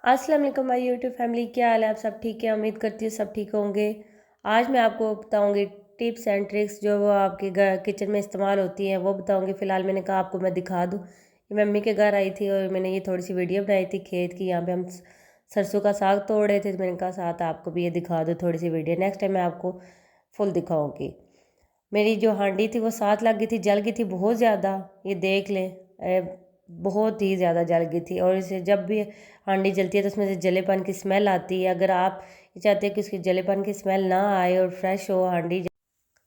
अस्सलाम वालेकुम my YouTube family, क्या हाल है? आप सब ठीक है? उम्मीद करती हूँ सब ठीक होंगे। आज मैं आपको बताऊंगी टिप्स एंड ट्रिक्स जो वो आपके घर किचन में इस्तेमाल होती हैं, वो बताऊंगी। फ़िलहाल मैंने कहा आपको मैं दिखा दूँ। ये मैं मम्मी के घर आई थी और मैंने ये थोड़ी सी वीडियो बनाई थी खेत की। यहाँ पे हम सरसों का साग तोड़ रहे थे, तो मैंने कहा साथ आपको भी ये दिखा दूँ थोड़ी सी वीडियो। नेक्स्ट टाइम मैं आपको फुल दिखाऊँगी। मेरी जो हांडी थी वो 7 लग गई थी, जल गई थी बहुत ज़्यादा। ये देख लें, बहुत ही ज़्यादा जल गई थी। और इसे जब भी हांडी जलती है तो उसमें से जलेपन की स्मेल आती है। अगर आप ये चाहते हैं कि उसकी जलेपन की स्मेल ना आए और फ्रेश हो हांडी,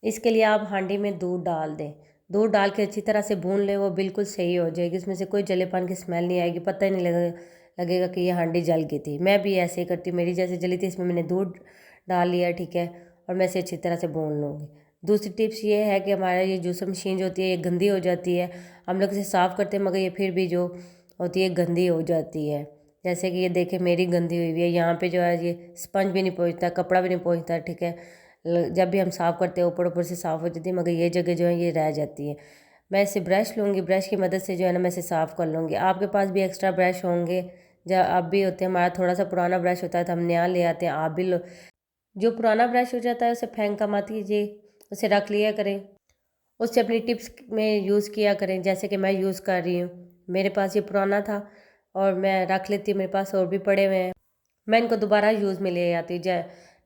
इसके लिए आप हांडी में दूध डाल दें। दूध डाल के अच्छी तरह से भून लें, वो बिल्कुल सही हो जाएगी। इसमें से कोई जलेपन की स्मेल नहीं आएगी, पता ही नहीं लगेगा कि ये हांडी जल गई थी। मैं भी ऐसे ही करती हूँ, मेरी जैसे जली थी इसमें मैंने दूध डाल लिया, ठीक है, और मैं इसे अच्छी तरह से भून लूँगी। दूसरी टिप्स ये है कि हमारा ये जूसर मशीन जो होती है ये गंदी हो जाती है। हम लोग इसे साफ़ करते हैं मगर ये फिर भी जो होती है गंदी हो जाती है। जैसे कि ये देखें मेरी गंदी हुई हुई है, यहाँ पे जो है ये स्पंज भी नहीं पहुँचता, कपड़ा भी नहीं पहुँचता, ठीक है। जब भी हम साफ़ करते हैं ऊपर ऊपर से साफ़ हो जाती है, मगर ये जगह जो है ये रह जाती है। मैं इसे ब्रश लूँगी, ब्रश की मदद से जो है ना मैं इसे साफ़ कर लूँगी। आपके पास भी एक्स्ट्रा ब्रश होंगे, जब आप भी होते हैं, हमारा थोड़ा सा पुराना ब्रश होता है तो हम नया ले आते हैं। आप भी लो, जो पुराना ब्रश हो जाता है उसे फेंक का मत कीजिए, उसे रख लिया करें, उससे अपनी टिप्स में यूज़ किया करें। जैसे कि मैं यूज़ कर रही हूँ, मेरे पास ये पुराना था और मैं रख लेती हूँ, मेरे पास और भी पड़े हुए हैं, मैं इनको दोबारा यूज़ में ले आती हूँ।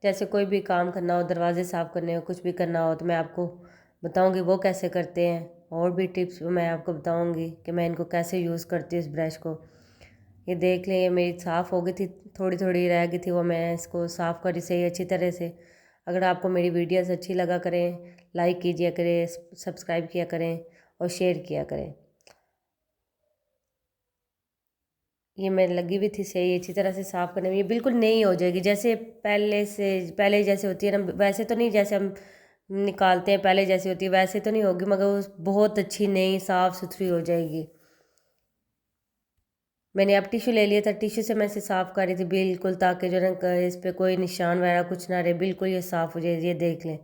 जैसे कोई भी काम करना हो, दरवाजे साफ़ करने हो, कुछ भी करना हो, तो मैं आपको बताऊँगी वो कैसे करते हैं। और भी टिप्स मैं आपको बताऊँगी कि मैं इनको कैसे यूज़ करती हूँ इस ब्रश को। ये देख लें, ये मेरी साफ़ हो गई थी, थोड़ी थोड़ी रह गई थी, वो मैं इसको साफ़ करी सही अच्छी तरह से। अगर आपको मेरी वीडियोस अच्छी लगा करें, लाइक कीजिए करें, सब्सक्राइब किया करें और शेयर किया करें। ये मैं लगी हुई थी सही अच्छी तरह से साफ़ करने में, ये बिल्कुल नई हो जाएगी। जैसे पहले जैसे होती है ना, वैसे तो नहीं, जैसे हम निकालते हैं पहले जैसी होती है वैसे तो नहीं होगी, मगर वो बहुत अच्छी नई साफ़ सुथरी हो जाएगी। मैंने अब टिश्यू ले लिया था, टिश्यू से मैं इसे साफ़ कर रही थी बिल्कुल, ताकि जो है इस पे कोई निशान वगैरह कुछ ना रहे, बिल्कुल ये साफ़ हो जाए। ये देख लें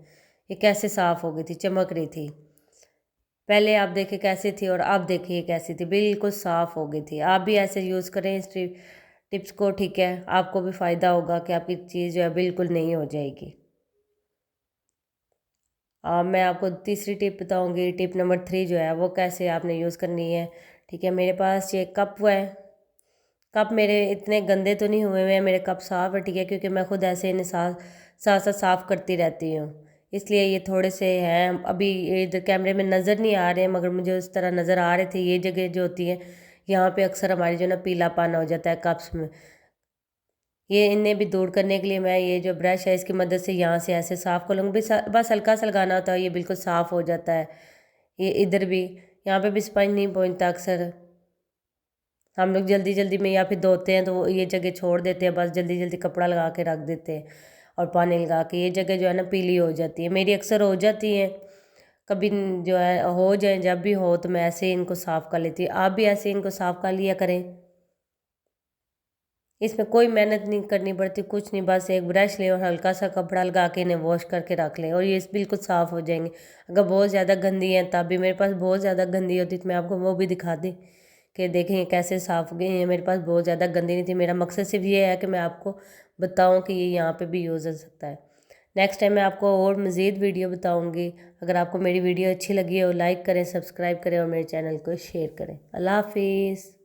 ये कैसे साफ़ हो गई थी, चमक रही थी। पहले आप देखें कैसी थी और अब देखिए कैसी थी, बिल्कुल साफ़ हो गई थी। आप भी ऐसे यूज़ करें इस टिप्स को, ठीक है, आपको भी फ़ायदा होगा कि आपकी चीज़ जो है बिल्कुल नहीं हो जाएगी। मैं आपको तीसरी टिप बताऊंगी, टिप नंबर 3 जो है वो कैसे आपने यूज़ करनी है, ठीक है। मेरे पास ये कप है, कप मेरे इतने गंदे तो नहीं हुए हुए हैं, मेरे कप साफ़ है, ठीक है, क्योंकि मैं खुद ऐसे इन्हें साथ साथ साथ साफ़ करती रहती हूँ, इसलिए ये थोड़े से हैं। अभी ये इधर कैमरे में नज़र नहीं आ रहे हैं, मगर मुझे उस तरह नज़र आ रहे थे। ये जगह जो होती है यहाँ पे अक्सर हमारी जो ना पीलापन हो जाता है कप्स में, ये इन्हें भी दूर करने के लिए मैं ये जो ब्रश है इसकी मदद से यहाँ से ऐसे साफ़ कर लूँगी। बस हल्का सा लगाना होता है, ये बिल्कुल साफ़ हो जाता है। ये इधर भी, यहाँ पे भी स्पंज नहीं पहुँचता। अक्सर हम लोग जल्दी जल्दी में या फिर धोते हैं तो वो ये जगह छोड़ देते हैं, बस जल्दी जल्दी कपड़ा लगा के रख देते हैं और पानी लगा के, ये जगह जो है ना पीली हो जाती है। मेरी अक्सर हो जाती है, कभी जो है हो जाए, जब भी हो तो मैं ऐसे ही इनको साफ़ कर लेती हूँ। आप भी ऐसे ही इनको साफ़ कर लिया करें, इसमें कोई मेहनत नहीं करनी पड़ती, कुछ नहीं, बस एक ब्रश लें और हल्का सा कपड़ा लगा के इन्हें वॉश करके रख लें और ये बिल्कुल साफ़ हो जाएंगे। अगर बहुत ज़्यादा गंदी है तब भी, मेरे पास बहुत ज़्यादा गंदी होती तो मैं आपको वो भी दिखा दी कि देखें ये कैसे साफ़ हो गई है। मेरे पास बहुत ज़्यादा गंदी नहीं थी। मेरा मकसद सिर्फ ये है कि मैं आपको बताऊँ कि ये यहाँ पर भी यूज़ हो सकता है। नेक्स्ट टाइम मैं आपको और मज़ीद वीडियो बताऊँगी। अगर आपको मेरी वीडियो अच्छी लगी हो, लाइक करें, सब्सक्राइब करें और मेरे चैनल को शेयर करें। अल्लाह हाफिज़।